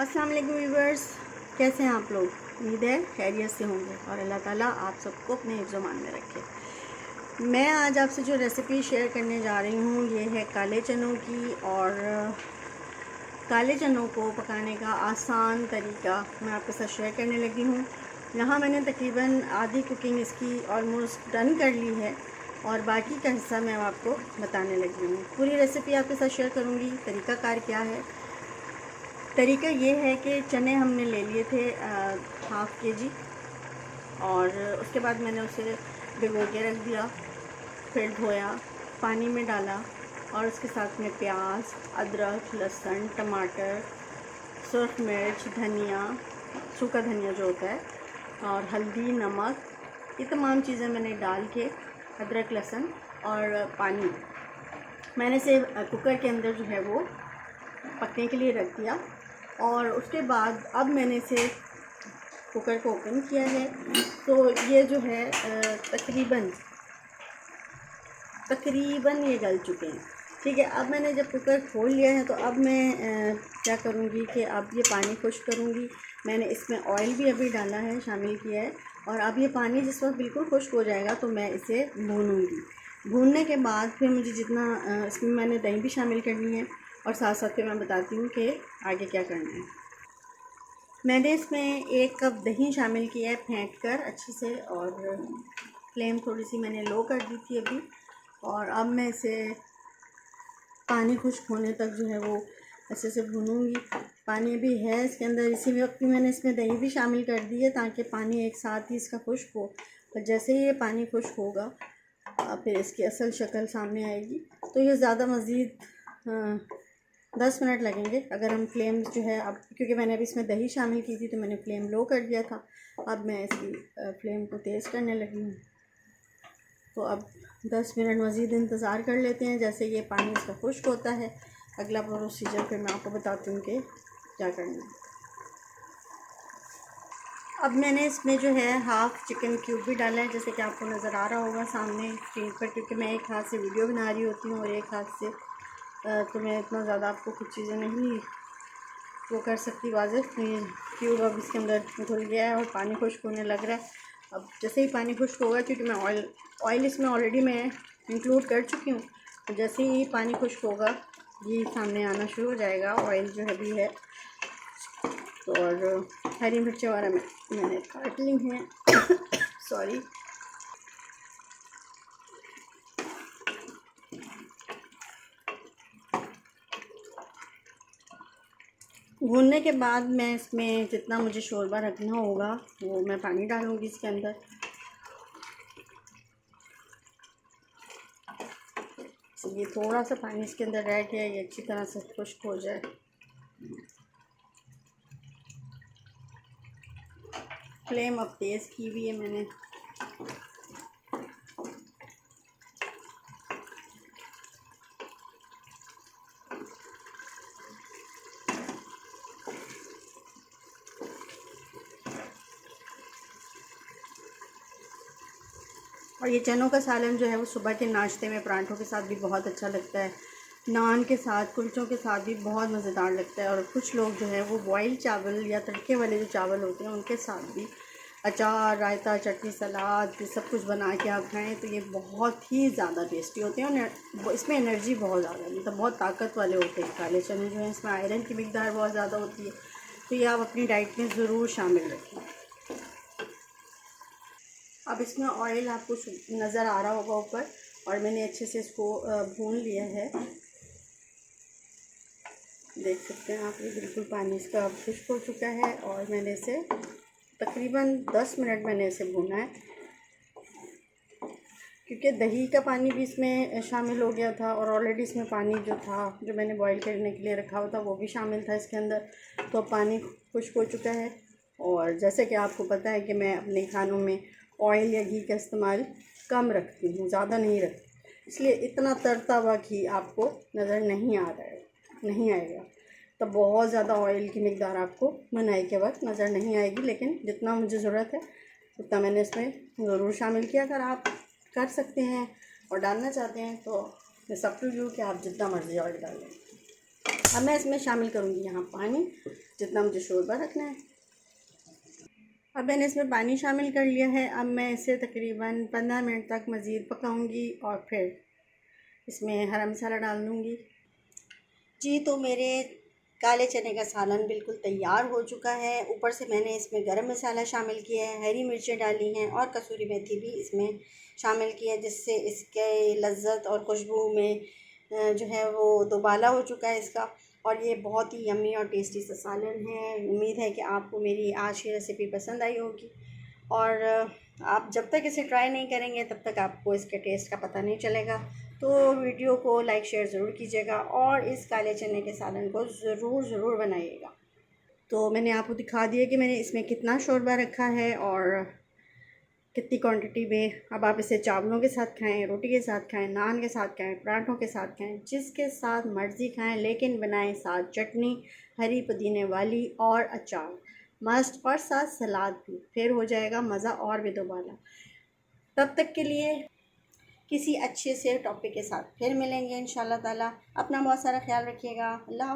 अस्सलाम वालेकुम व्यूवर्स, कैसे हैं आप लोग। उम्मीद है खैरियत से होंगे और अल्लाह ताला आप सबको अपने हिफ्ज़-ओ-मान में रखे। मैं आज आपसे जो रेसिपी शेयर करने जा रही हूँ ये है काले चनों की। और काले चनों को पकाने का आसान तरीका मैं आपके साथ शेयर करने लगी हूँ। यहाँ मैंने तकरीबन आधी कुकिंग इसकी ऑलमोस्ट डन कर ली है और बाकी का हिस्सा मैं आपको बताने लगी हूँ। पूरी रेसिपी आपके साथ शेयर करूँगी। तरीक़ाकार क्या है, तरीका ये है कि चने हमने ले लिए थे हाफ़ केजी, और उसके बाद मैंने उसे भिगो के रख दिया, फिर धोया, पानी में डाला और उसके साथ में प्याज, अदरक, लहसुन, टमाटर, सुर्ख मिर्च, धनिया, सूखा धनिया जो होता है, और हल्दी, नमक, ये तमाम चीज़ें मैंने डाल के, अदरक, लहसुन और पानी मैंने इसे कुकर के अंदर जो है वो पकने के लिए रख दिया। और उसके बाद अब मैंने इसे कुकर को ओपन किया है, तो ये जो है तकरीबन ये गल चुके हैं। ठीक है, अब मैंने जब कुकर खोल लिया है तो अब मैं क्या करूँगी कि अब ये पानी खुश्क करूँगी। मैंने इसमें ऑयल भी अभी डाला है, शामिल किया है, और अब ये पानी जिस वक्त बिल्कुल खुश्क हो जाएगा तो मैं इसे भूनूँगी। भूनने के बाद फिर मुझे जितना इसमें मैंने दही भी शामिल करनी है, और साथ साथ फिर मैं बताती हूँ कि आगे क्या करना है। मैंने इसमें 1 कप दही शामिल किया है फेंट कर अच्छे से, और फ्लेम थोड़ी सी मैंने लो कर दी थी अभी। और अब मैं इसे पानी खुश्क होने तक जो है वो अच्छे से भूनूंगी। पानी भी है इसके अंदर, इसी वक्त भी मैंने इसमें दही भी शामिल कर दी है ताकि पानी एक साथ ही इसका खुश्क हो। और जैसे ही ये पानी खुश्क होगा फिर इसकी असल शक्ल सामने आएगी। तो ये ज़्यादा मज़ीद 10 मिनट लगेंगे अगर हम फ्लेम जो है, अब क्योंकि मैंने अभी इसमें दही शामिल की थी तो मैंने फ्लेम लो कर दिया था। अब मैं इसकी फ्लेम को तेज़ करने लगी हूँ। तो अब 10 मिनट मज़ीद इंतज़ार कर लेते हैं। जैसे ये पानी इसका खुश्क होता है, अगला प्रोसीजर फिर मैं आपको बताती हूँ कि क्या करना है। अब मैंने इसमें जो है हाफ़ चिकन क्यूब भी डाला है, जैसे कि आपको नज़र आ रहा होगा सामने स्क्रीन पर, क्योंकि मैं एक हाथ से वीडियो बना रही होती हूँ और एक हाथ से तो मैं इतना ज़्यादा आपको कुछ चीज़ें नहीं वो कर सकती वाज़ेह। तो ये क्यूब अब इसके अंदर घुल गया है और पानी खुश्क होने लग रहा है। अब जैसे ही पानी खुश्क होगा, क्योंकि मैं ऑयल इसमें ऑलरेडी मैं इंक्लूड कर चुकी हूँ, तो जैसे ही पानी खुश्क होगा ये सामने आना शुरू हो जाएगा ऑयल जो है भी है। और हरी मिर्चें वगैरह मैंने काट ली हैं सॉरी। भूनने के बाद मैं इसमें जितना मुझे शोरबा रखना होगा वो मैं पानी डालूँगी इसके अंदर। ये थोड़ा सा पानी इसके अंदर रह गया, ये अच्छी तरह से खुश्क हो जाए। फ्लेम अब तेज़ की हुई है मैंने। और ये चनों का सालन जो है वो सुबह के नाश्ते में परांठों के साथ भी बहुत अच्छा लगता है, नान के साथ, कुलचों के साथ भी बहुत मज़ेदार लगता है। और कुछ लोग जो है वो बॉयल चावल या तड़के वाले जो चावल होते हैं उनके साथ भी अचार, रायता, चटनी, सलाद, ये सब कुछ बना के आप खाएँ तो ये बहुत ही ज़्यादा टेस्टी होते हैं। और इसमें एनर्जी बहुत ज़्यादा, मतलब बहुत ताकत वाले होते हैं काले चने जो हैं। इसमें आयरन की मिकदार बहुत ज़्यादा होती है, तो ये आप अपनी डाइट में ज़रूर शामिल रखें। अब इसमें ऑयल आपको नज़र आ रहा होगा ऊपर, और मैंने अच्छे से इसको भून लिया है। देख सकते हैं आप, ये बिल्कुल पानी इसका खुश्क हो चुका है और मैंने इसे तकरीबन 10 मिनट मैंने इसे भूना है, क्योंकि दही का पानी भी इसमें शामिल हो गया था और ऑलरेडी इसमें पानी जो था जो मैंने बॉईल करने के लिए रखा हुआ था वो भी शामिल था इसके अंदर। तो पानी खुश्क हो चुका है। और जैसे कि आपको पता है कि मैं अपने खानों में ऑयल या घी का इस्तेमाल कम रखती हूँ, ज़्यादा नहीं रखती, इसलिए इतना तरता हुआ घी आपको नज़र नहीं आ रहा है, नहीं आएगा। तो बहुत ज़्यादा ऑयल की मिकदार आपको बनाई के वक्त नज़र नहीं आएगी, लेकिन जितना मुझे ज़रूरत है उतना मैंने इसमें ज़रूर शामिल किया। अगर आप कर सकते हैं और डालना चाहते हैं तो इट्स अप टू यू कि आप जितना मर्ज़ी ऑयल डालें। अब मैं इसमें शामिल करूँगी यहाँ पानी, जितना मुझे शोरबा रखना है। अब मैंने इसमें पानी शामिल कर लिया है। अब मैं इसे तकरीबन 15 मिनट तक मज़ीद पकाऊंगी और फिर इसमें हरा मसाला डाल दूँगी। जी, तो मेरे काले चने का सालन बिल्कुल तैयार हो चुका है। ऊपर से मैंने इसमें गरम मसाला शामिल किया है, हरी मिर्चें डाली हैं और कसूरी मेथी भी इसमें शामिल की है, जिससे इसके लज़्ज़त और खुशबू में जो है वो दोबाला हो चुका है इसका। और ये बहुत ही यम्मी और टेस्टी सा सालन है। उम्मीद है कि आपको मेरी आज की रेसिपी पसंद आई होगी, और आप जब तक इसे ट्राई नहीं करेंगे तब तक आपको इसके टेस्ट का पता नहीं चलेगा। तो वीडियो को लाइक शेयर ज़रूर कीजिएगा और इस काले चने के सालन को ज़रूर बनाइएगा। तो मैंने आपको दिखा दिया कि मैंने इसमें कितना शोरबा रखा है और कितनी क्वांटिटी में। अब आप इसे चावलों के साथ खाएं, रोटी के साथ खाएं, नान के साथ खाएं, पराठों के साथ खाएं, जिसके साथ मर्ज़ी खाएं, लेकिन बनाएं साथ चटनी, हरी पुदीने वाली और अचार मस्ट, और साथ सलाद भी, फिर हो जाएगा मज़ा और भी दोबारा। तब तक के लिए किसी अच्छे से टॉपिक के साथ फिर मिलेंगे इंशाल्लाह ताला। अपना बहुत सारा ख्याल रखिएगा। अल्लाह।